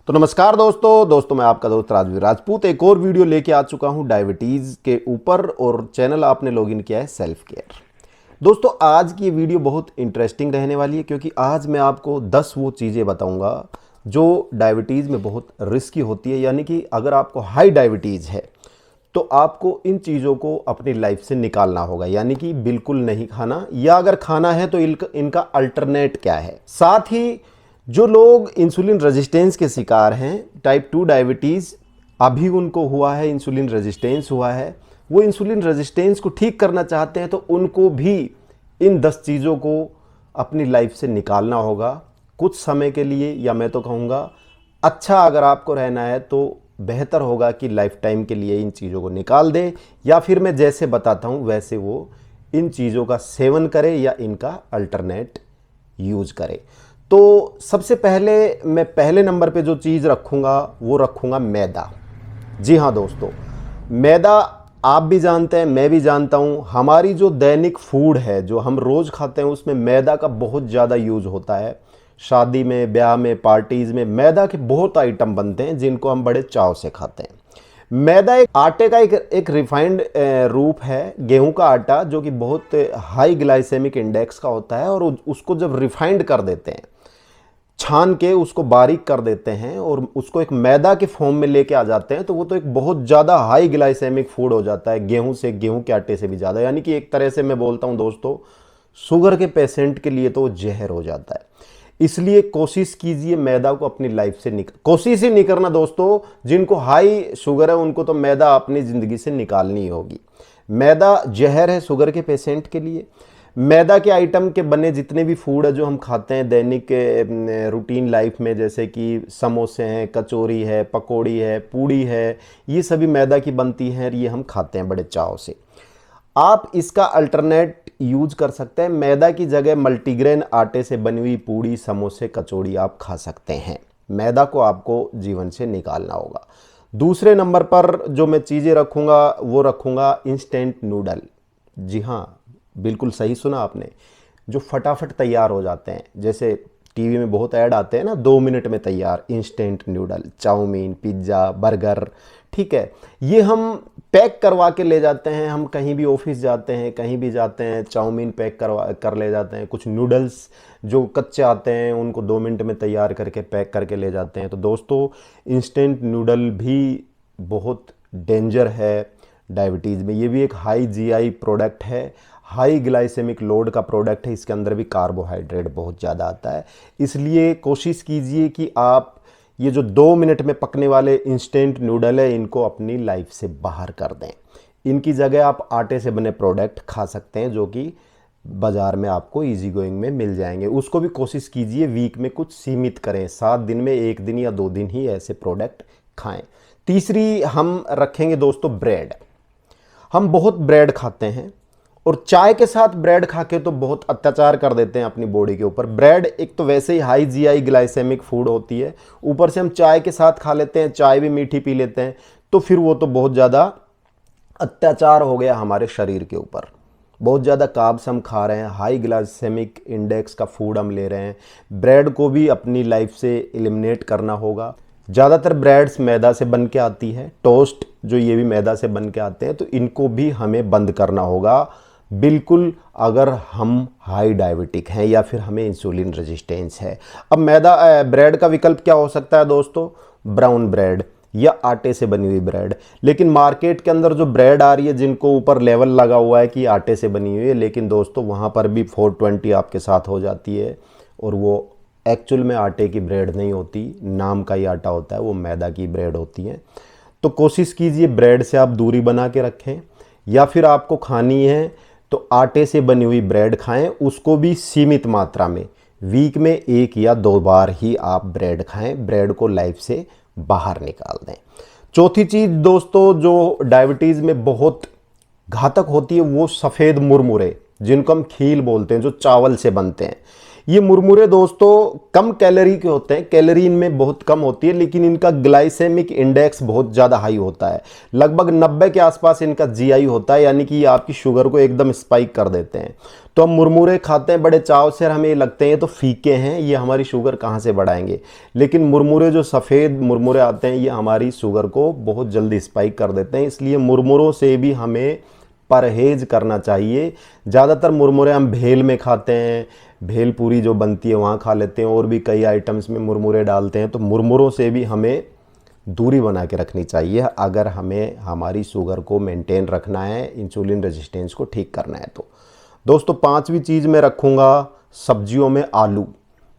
तो नमस्कार दोस्तों मैं आपका दोस्त राजवीर राजपूत एक और वीडियो लेके आ चुका हूं डायबिटीज़ के ऊपर। और चैनल आपने लॉगिन किया है सेल्फ केयर। दोस्तों आज की ये वीडियो बहुत इंटरेस्टिंग रहने वाली है, क्योंकि आज मैं आपको 10 वो चीज़ें बताऊंगा जो डायबिटीज़ में बहुत रिस्की होती है। यानी कि अगर आपको हाई डायबिटीज़ है तो आपको इन चीज़ों को अपनी लाइफ से निकालना होगा, यानी कि बिल्कुल नहीं खाना, या अगर खाना है तो इनका अल्टरनेट क्या है। साथ ही जो लोग इंसुलिन रेजिस्टेंस के शिकार हैं, टाइप 2 डायबिटीज़ अभी उनको हुआ है, इंसुलिन रेजिस्टेंस हुआ है, वो इंसुलिन रेजिस्टेंस को ठीक करना चाहते हैं, तो उनको भी इन 10 चीज़ों को अपनी लाइफ से निकालना होगा कुछ समय के लिए। या मैं तो कहूँगा अच्छा अगर आपको रहना है तो बेहतर होगा कि लाइफ टाइम के लिए इन चीज़ों को निकाल दे, या फिर मैं जैसे बताता हूँ वैसे वो इन चीज़ों का सेवन करे या इनका अल्टरनेट यूज करे। तो सबसे पहले मैं पहले नंबर पे जो चीज़ रखूँगा वो रखूँगा मैदा। जी हाँ दोस्तों, मैदा आप भी जानते हैं, मैं भी जानता हूँ, हमारी जो दैनिक फूड है जो हम रोज़ खाते हैं उसमें मैदा का बहुत ज़्यादा यूज़ होता है। शादी में, ब्याह में, पार्टीज़ में मैदा के बहुत आइटम बनते हैं जिनको हम बड़े चाव से खाते हैं। मैदा एक आटे का एक रिफाइंड रूप है, गेहूं का आटा, जो कि बहुत हाई ग्लाइसेमिक इंडेक्स का होता है। और उसको जब रिफाइंड कर देते हैं, छान के उसको बारीक कर देते हैं और उसको एक मैदा के फॉर्म में लेके आ जाते हैं, तो वो तो एक बहुत ज़्यादा हाई ग्लाइसेमिक फूड हो जाता है, गेहूं के आटे से भी ज़्यादा। यानी कि एक तरह से मैं बोलता हूं दोस्तों, शुगर के पेशेंट के लिए तो वो जहर हो जाता है। इसलिए कोशिश कीजिए मैदा को अपनी लाइफ से कोशिश ही नहीं करना दोस्तों। जिनको हाई शुगर है उनको तो मैदा अपनी ज़िंदगी से निकालनी होगी। मैदा जहर है शुगर के पेशेंट के लिए। मैदा के आइटम के बने जितने भी फूड है जो हम खाते हैं दैनिक रूटीन लाइफ में, जैसे कि समोसे हैं, कचौरी है, पकौड़ी है, पूड़ी है, ये सभी मैदा की बनती हैं, ये हम खाते हैं बड़े चाव से। आप इसका अल्टरनेट यूज कर सकते हैं। मैदा की जगह मल्टीग्रेन आटे से बनी हुई पूड़ी, समोसे, कचौड़ी आप खा सकते हैं। मैदा को आपको जीवन से निकालना होगा। दूसरे नंबर पर जो मैं चीज़ें रखूँगा वो रखूँगा इंस्टेंट नूडल। जी हाँ, बिल्कुल सही सुना आपने, जो फटाफट तैयार हो जाते हैं। जैसे टीवी में बहुत ऐड आते हैं ना, 2 मिनट में तैयार instant noodle, chowmein, pizza, burger, ठीक है, ये हम पैक करवा के ले जाते हैं। हम कहीं भी ऑफिस जाते हैं, कहीं भी जाते हैं, चाउमीन पैक कर ले जाते हैं। कुछ नूडल्स जो कच्चे आते हैं उनको 2 मिनट में तैयार करके पैक करके ले जाते हैं। तो दोस्तों इंस्टेंट नूडल भी बहुत डेंजर है डायबिटीज़ में। ये भी एक हाई जीआई प्रोडक्ट है, हाई ग्लाइसेमिक लोड का प्रोडक्ट है। इसके अंदर भी कार्बोहाइड्रेट बहुत ज़्यादा आता है। इसलिए कोशिश कीजिए कि आप ये जो 2 मिनट में पकने वाले इंस्टेंट नूडल है इनको अपनी लाइफ से बाहर कर दें। इनकी जगह आप आटे से बने प्रोडक्ट खा सकते हैं, जो कि बाज़ार में आपको इजी गोइंग में मिल जाएंगे। उसको भी कोशिश कीजिए वीक में कुछ सीमित करें, 7 दिन में 1 दिन या 2 दिन ही ऐसे प्रोडक्ट खाएं। तीसरी हम रखेंगे दोस्तों ब्रेड। हम बहुत ब्रेड खाते हैं और चाय के साथ ब्रेड खा के तो बहुत अत्याचार कर देते हैं अपनी बॉडी के ऊपर। ब्रेड एक तो वैसे ही हाई जीआई ग्लाइसेमिक फूड होती है, ऊपर से हम चाय के साथ खा लेते हैं, चाय भी मीठी पी लेते हैं, तो फिर वो तो बहुत ज़्यादा अत्याचार हो गया हमारे शरीर के ऊपर। बहुत ज़्यादा कार्ब्स हम खा रहे हैं, हाई ग्लाइसेमिक इंडेक्स का फूड हम ले रहे हैं। ब्रेड को भी अपनी लाइफ से एलिमिनेट करना होगा। ज़्यादातर ब्रेड्स मैदा से बन के आती है, टोस्ट जो ये भी मैदा से बन के आते हैं, तो इनको भी हमें बंद करना होगा बिल्कुल, अगर हम हाई डायबिटिक हैं या फिर हमें इंसुलिन रेजिस्टेंस है। अब ब्रेड का विकल्प क्या हो सकता है दोस्तों? ब्राउन ब्रेड या आटे से बनी हुई ब्रेड। लेकिन मार्केट के अंदर जो ब्रेड आ रही है जिनको ऊपर लेवल लगा हुआ है कि आटे से बनी हुई है, लेकिन दोस्तों वहाँ पर भी 420 आपके साथ हो जाती है, और वो एक्चुअल में आटे की ब्रेड नहीं होती, नाम का ही आटा होता है, वो मैदा की ब्रेड होती है। तो कोशिश कीजिए ब्रेड से आप दूरी बना के रखें, या फिर आपको खानी है तो आटे से बनी हुई ब्रेड खाएं, उसको भी सीमित मात्रा में। वीक में 1 या 2 बार ही आप ब्रेड खाएं, ब्रेड को लाइफ से बाहर निकाल दें। चौथी चीज़ दोस्तों जो डायबिटीज़ में बहुत घातक होती है वो सफ़ेद मुरमुरे, जिनको हम खील बोलते हैं, जो चावल से बनते हैं। ये मुरमुरे दोस्तों कम कैलोरी के होते हैं, कैलोरी इनमें बहुत कम होती है, लेकिन इनका ग्लाइसेमिक इंडेक्स बहुत ज़्यादा हाई होता है। लगभग 90 के आसपास इनका जीआई होता है, यानी कि ये आपकी शुगर को एकदम स्पाइक कर देते हैं। तो हम मुरमुरे खाते हैं बड़े चाव से, हमें ये लगते हैं तो फीके हैं, ये हमारी शुगर कहाँ से बढ़ाएंगे। लेकिन मुरमुरे जो सफ़ेद मुरमुरे आते हैं ये हमारी शुगर को बहुत जल्दी स्पाइक कर देते हैं। इसलिए मुरमुरों से भी हमें परहेज करना चाहिए। ज़्यादातर मुरमुरे हम भेल में खाते हैं, भेल पूरी जो बनती है वहाँ खा लेते हैं, और भी कई आइटम्स में मुरमुरे डालते हैं। तो मुरमुरों से भी हमें दूरी बना के रखनी चाहिए अगर हमें हमारी शुगर को मेंटेन रखना है, इंसुलिन रेजिस्टेंस को ठीक करना है। तो दोस्तों 5वीं चीज़ मैं रखूँगा सब्जियों में आलू।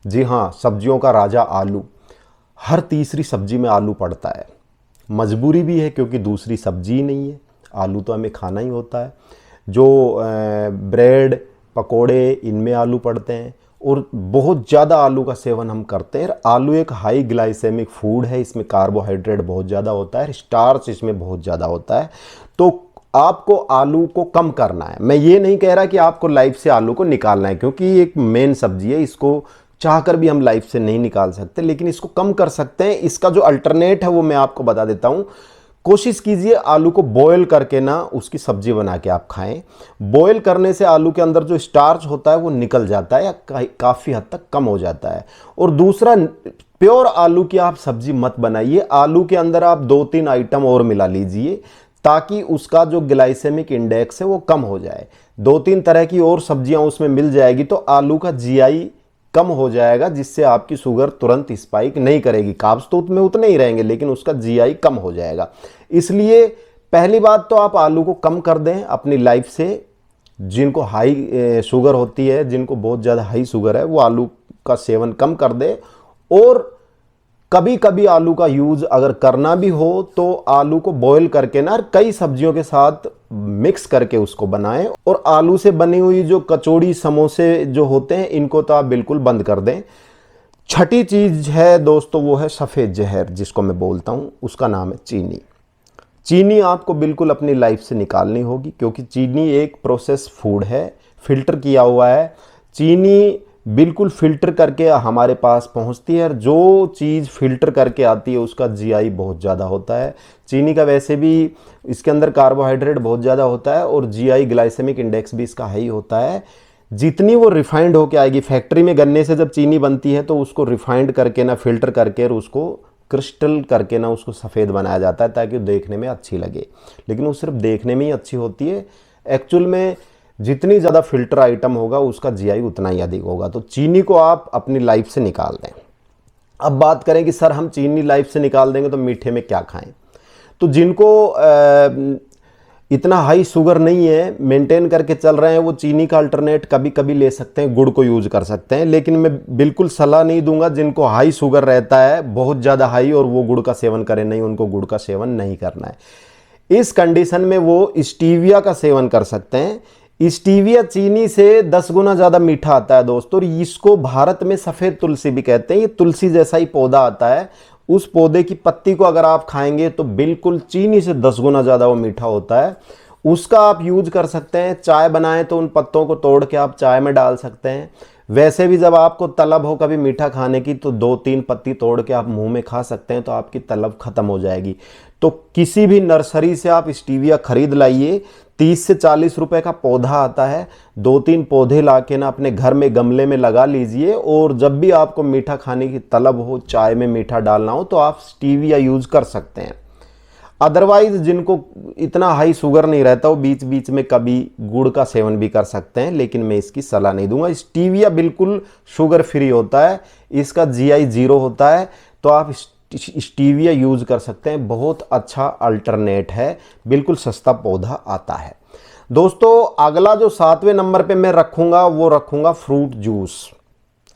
जी हाँ, सब्जियों का राजा आलू। हर तीसरी सब्जी में आलू पड़ता है, मजबूरी भी है क्योंकि दूसरी सब्जी ही नहीं है, आलू तो हमें खाना ही होता है। जो ब्रेड पकोड़े इनमें आलू पड़ते हैं, और बहुत ज़्यादा आलू का सेवन हम करते हैं। आलू एक हाई ग्लाइसेमिक फूड है, इसमें कार्बोहाइड्रेट बहुत ज़्यादा होता है, स्टार्च इसमें बहुत ज़्यादा होता है। तो आपको आलू को कम करना है। मैं ये नहीं कह रहा कि आपको लाइफ से आलू को निकालना है, क्योंकि ये एक मेन सब्जी है, इसको चाहकर भी हम लाइफ से नहीं निकाल सकते, लेकिन इसको कम कर सकते हैं। इसका जो अल्टरनेट है वो मैं आपको बता देता हूँ। कोशिश कीजिए आलू को बॉयल करके ना उसकी सब्जी बना के आप खाएं। बॉयल करने से आलू के अंदर जो स्टार्च होता है वो निकल जाता है या काफ़ी हद तक कम हो जाता है। और दूसरा, प्योर आलू की आप सब्जी मत बनाइए, आलू के अंदर आप 2-3 आइटम और मिला लीजिए ताकि उसका जो ग्लाइसेमिक इंडेक्स है वो कम हो जाए। 2-3 तरह की और सब्जियां उसमें मिल जाएगी तो आलू का जीआई कम हो जाएगा, जिससे आपकी शुगर तुरंत स्पाइक नहीं करेगी। कार्ब्स तो उसमें उतने ही रहेंगे लेकिन उसका जीआई कम हो जाएगा। इसलिए पहली बात तो आप आलू को कम कर दें अपनी लाइफ से। जिनको हाई शुगर होती है, जिनको बहुत ज़्यादा हाई शुगर है, वो आलू का सेवन कम कर दे। और कभी कभी आलू का यूज़ अगर करना भी हो तो आलू को बॉईल करके ना कई सब्जियों के साथ मिक्स करके उसको बनाएं। और आलू से बनी हुई जो कचौड़ी समोसे जो होते हैं इनको तो आप बिल्कुल बंद कर दें। छठी चीज़ है दोस्तों, वो है सफ़ेद जहर जिसको मैं बोलता हूँ, उसका नाम है चीनी। चीनी आपको बिल्कुल अपनी लाइफ से निकालनी होगी, क्योंकि चीनी एक प्रोसेस फूड है, फिल्टर किया हुआ है। चीनी बिल्कुल फिल्टर करके हमारे पास पहुंचती है, और जो चीज़ फिल्टर करके आती है उसका जीआई बहुत ज़्यादा होता है। चीनी का वैसे भी इसके अंदर कार्बोहाइड्रेट बहुत ज़्यादा होता है, और जीआई ग्लाइसेमिक इंडेक्स भी इसका हाई होता है। जितनी वो रिफाइंड होके आएगी, फैक्ट्री में गन्ने से जब चीनी बनती है तो उसको रिफाइंड करके ना, फिल्टर करके और उसको क्रिस्टल करके ना उसको सफ़ेद बनाया जाता है ताकि वो देखने में अच्छी लगे। लेकिन वो सिर्फ देखने में ही अच्छी होती है, एक्चुअल में जितनी ज़्यादा फिल्टर आइटम होगा उसका जीआई उतना ही अधिक होगा। तो चीनी को आप अपनी लाइफ से निकाल दें। अब बात करें कि सर हम चीनी लाइफ से निकाल देंगे तो मीठे में क्या खाएं। तो जिनको इतना हाई शुगर नहीं है, मेंटेन करके चल रहे हैं, वो चीनी का अल्टरनेट कभी कभी ले सकते हैं, गुड़ को यूज़ कर सकते हैं। लेकिन मैं बिल्कुल सलाह नहीं दूंगा जिनको हाई शुगर रहता है, बहुत ज़्यादा हाई, और वो गुड़ का सेवन करें। नहीं, उनको गुड़ का सेवन नहीं करना है। इस कंडीशन में वो स्टीविया का सेवन कर सकते हैं। स्टीविया चीनी से 10 गुना ज़्यादा मीठा आता है दोस्तों, और इसको भारत में सफ़ेद तुलसी भी कहते हैं। ये तुलसी जैसा ही पौधा आता है, उस पौधे की पत्ती को अगर आप खाएंगे तो बिल्कुल चीनी से 10 गुना ज़्यादा वो मीठा होता है। उसका आप यूज कर सकते हैं। चाय बनाएं तो उन पत्तों को तोड़ के आप चाय में डाल सकते हैं। वैसे भी जब आपको तलब हो कभी मीठा खाने की तो 2-3 पत्ती तोड़ के आप मुंह में खा सकते हैं, तो आपकी तलब खत्म हो जाएगी। तो किसी भी नर्सरी से आप स्टीविया खरीद लाइए, 30 से 40 रुपए का पौधा आता है। 2-3 पौधे लाके ना अपने घर में गमले में लगा लीजिए, और जब भी आपको मीठा खाने की तलब हो, चाय में मीठा डालना हो, तो आप स्टीविया यूज कर सकते हैं। अदरवाइज जिनको इतना हाई शुगर नहीं रहता, वो बीच बीच में कभी गुड़ का सेवन भी कर सकते हैं, लेकिन मैं इसकी सलाह नहीं दूंगा। स्टीविया बिल्कुल शुगर फ्री होता है, इसका जीआई 0 होता है, तो आप स्टीविया यूज कर सकते हैं। बहुत अच्छा अल्टरनेट है, बिल्कुल सस्ता पौधा आता है। दोस्तों अगला जो 7वें नंबर पे मैं रखूंगा वो रखूंगा फ्रूट जूस।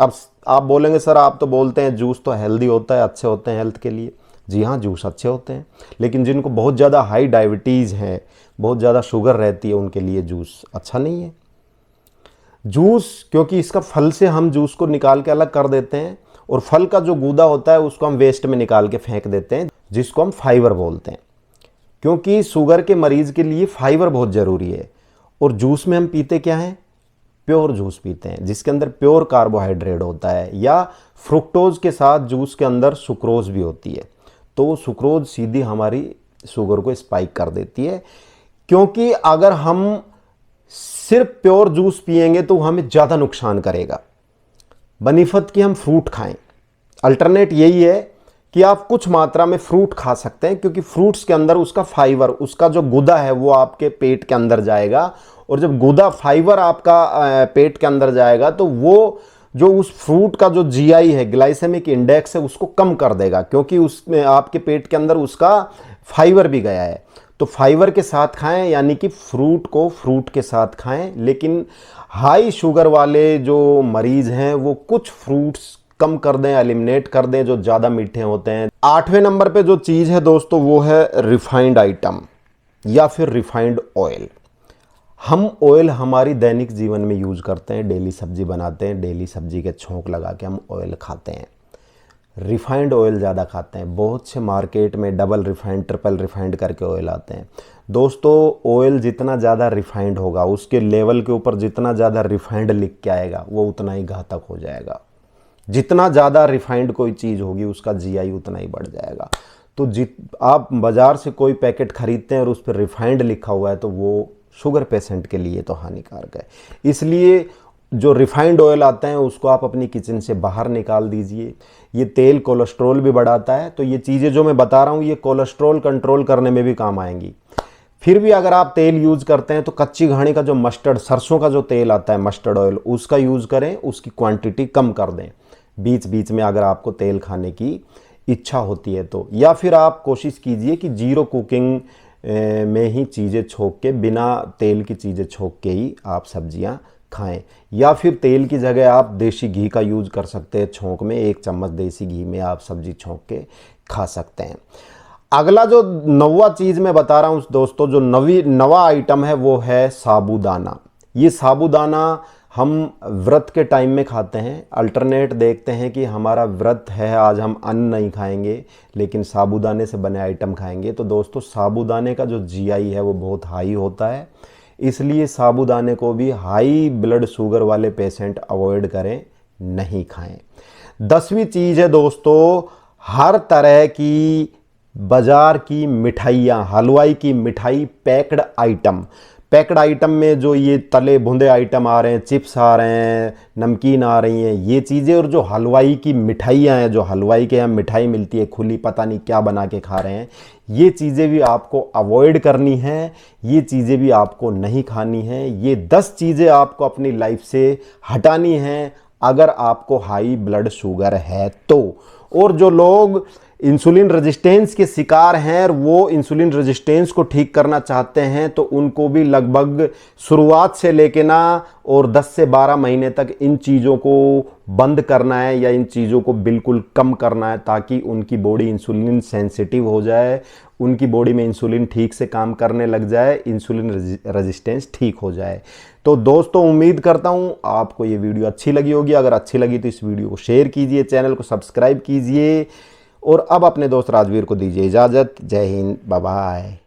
अब आप बोलेंगे सर आप तो बोलते हैं जूस तो हेल्दी होता है, अच्छे होते हैं हेल्थ के लिए। जी हाँ, जूस अच्छे होते हैं, लेकिन जिनको बहुत ज़्यादा हाई डायबिटीज़ है, बहुत ज़्यादा शुगर रहती है, उनके लिए जूस अच्छा नहीं है। जूस क्योंकि इसका फल से हम जूस को निकाल के अलग कर देते हैं, और फल का जो गूदा होता है उसको हम वेस्ट में निकाल के फेंक देते हैं, जिसको हम फाइबर बोलते हैं। क्योंकि शुगर के मरीज़ के लिए फाइबर बहुत ज़रूरी है। और जूस में हम पीते क्या हैं? प्योर जूस पीते हैं जिसके अंदर प्योर कार्बोहाइड्रेट होता है, या फ्रुक्टोज के साथ जूस के अंदर सुक्रोज भी होती है, तो सुक्रोज सीधी हमारी शुगर को स्पाइक कर देती है। क्योंकि अगर हम सिर्फ प्योर जूस पिएंगे तो हमें ज़्यादा नुकसान करेगा, बनिफत कि हम फ्रूट खाएं। अल्टरनेट यही है कि आप कुछ मात्रा में फ्रूट खा सकते हैं, क्योंकि फ्रूट्स के अंदर उसका फाइबर, उसका जो गुदा है वो आपके पेट के अंदर जाएगा, और जब गुदा फाइबर आपका पेट के अंदर जाएगा तो वो जो उस फ्रूट का जो जीआई है, ग्लाइसेमिक इंडेक्स है, उसको कम कर देगा, क्योंकि उसमें आपके पेट के अंदर उसका फाइबर भी गया है। तो फाइबर के साथ खाएं, यानी कि फ्रूट को फ्रूट के साथ खाएं। लेकिन हाई शुगर वाले जो मरीज हैं वो कुछ फ्रूट्स कम कर दें, एलिमिनेट कर दें जो ज़्यादा मीठे होते हैं। 8वें नंबर पे जो चीज़ है दोस्तों वो है रिफाइंड आइटम या फिर रिफाइंड ऑयल। हम ऑयल हमारी दैनिक जीवन में यूज़ करते हैं, डेली सब्जी बनाते हैं, डेली सब्जी के छोंक लगा के हम ऑयल खाते हैं। रिफाइंड ऑयल ज़्यादा खाते हैं, बहुत से मार्केट में डबल रिफाइंड, ट्रिपल रिफाइंड करके ऑयल आते हैं। दोस्तों ऑयल जितना ज़्यादा रिफाइंड होगा, उसके लेवल के ऊपर जितना ज़्यादा रिफाइंड लिख के आएगा वो उतना ही घातक हो जाएगा। जितना ज़्यादा रिफाइंड कोई चीज़ होगी उसका जीआई उतना ही बढ़ जाएगा। तो आप बाज़ार से कोई पैकेट खरीदते हैं और उस पर रिफाइंड लिखा हुआ है तो वो शुगर पेशेंट के लिए तो हानिकारक है। इसलिए जो रिफाइंड ऑयल आते हैं उसको आप अपनी किचन से बाहर निकाल दीजिए। ये तेल कोलेस्ट्रॉल भी बढ़ाता है, तो ये चीज़ें जो मैं बता रहा हूँ ये कोलेस्ट्रॉल कंट्रोल करने में भी काम आएंगी। फिर भी अगर आप तेल यूज़ करते हैं तो कच्ची घानी का जो मस्टर्ड, सरसों का जो तेल आता है मस्टर्ड ऑयल, उसका यूज़ करें, उसकी क्वांटिटी कम कर दें बीच बीच में अगर आपको तेल खाने की इच्छा होती है तो। या फिर आप कोशिश कीजिए कि जीरो कुकिंग में ही चीज़ें छोंक के, बिना तेल की चीज़ें छोंक के ही आप सब्जियां खाएं। या फिर तेल की जगह आप देसी घी का यूज़ कर सकते हैं, छोंक में 1 चम्मच देसी घी में आप सब्जी छोंक के खा सकते हैं। अगला जो 9वां चीज़ मैं बता रहा हूँ दोस्तों, जो नवा आइटम है वो है साबूदाना। ये साबूदाना हम व्रत के टाइम में खाते हैं। अल्टरनेट देखते हैं कि हमारा व्रत है, आज हम अन्न नहीं खाएंगे लेकिन साबूदाने से बने आइटम खाएंगे। तो दोस्तों साबूदाने का जो जीआई है वो बहुत हाई होता है, इसलिए साबूदाने को भी हाई ब्लड शुगर वाले पेशेंट अवॉइड करें, नहीं खाएं। 10वीं चीज़ है दोस्तों, हर तरह की बाज़ार की मिठाइयाँ, हलवाई की मिठाई, पैक्ड आइटम में जो ये तले भुंदे आइटम आ रहे हैं, चिप्स आ रहे हैं, नमकीन आ रही हैं, ये चीज़ें, और जो हलवाई की मिठाइयाँ हैं, जो हलवाई के यहाँ मिठाई मिलती है खुली, पता नहीं क्या बना के खा रहे हैं, ये चीज़ें भी आपको अवॉइड करनी है, ये चीज़ें भी आपको नहीं खानी है। ये 10 चीज़ें आपको अपनी लाइफ से हटानी हैं अगर आपको हाई ब्लड शुगर है तो। और जो लोग इंसुलिन रेजिस्टेंस के शिकार हैं और वो इंसुलिन रेजिस्टेंस को ठीक करना चाहते हैं तो उनको भी लगभग शुरुआत से लेके ना और 10 से 12 महीने तक इन चीज़ों को बंद करना है या इन चीज़ों को बिल्कुल कम करना है, ताकि उनकी बॉडी इंसुलिन सेंसिटिव हो जाए, उनकी बॉडी में इंसुलिन ठीक से काम करने लग जाए, इंसुलिन रेजिस्टेंस ठीक हो जाए। तो दोस्तों उम्मीद करता हूँ आपको ये वीडियो अच्छी लगी होगी। अगर अच्छी लगी तो इस वीडियो को शेयर कीजिए, चैनल को सब्सक्राइब कीजिए, और अब अपने दोस्त राजवीर को दीजिए इजाज़त। जय हिंद, बाय बाय।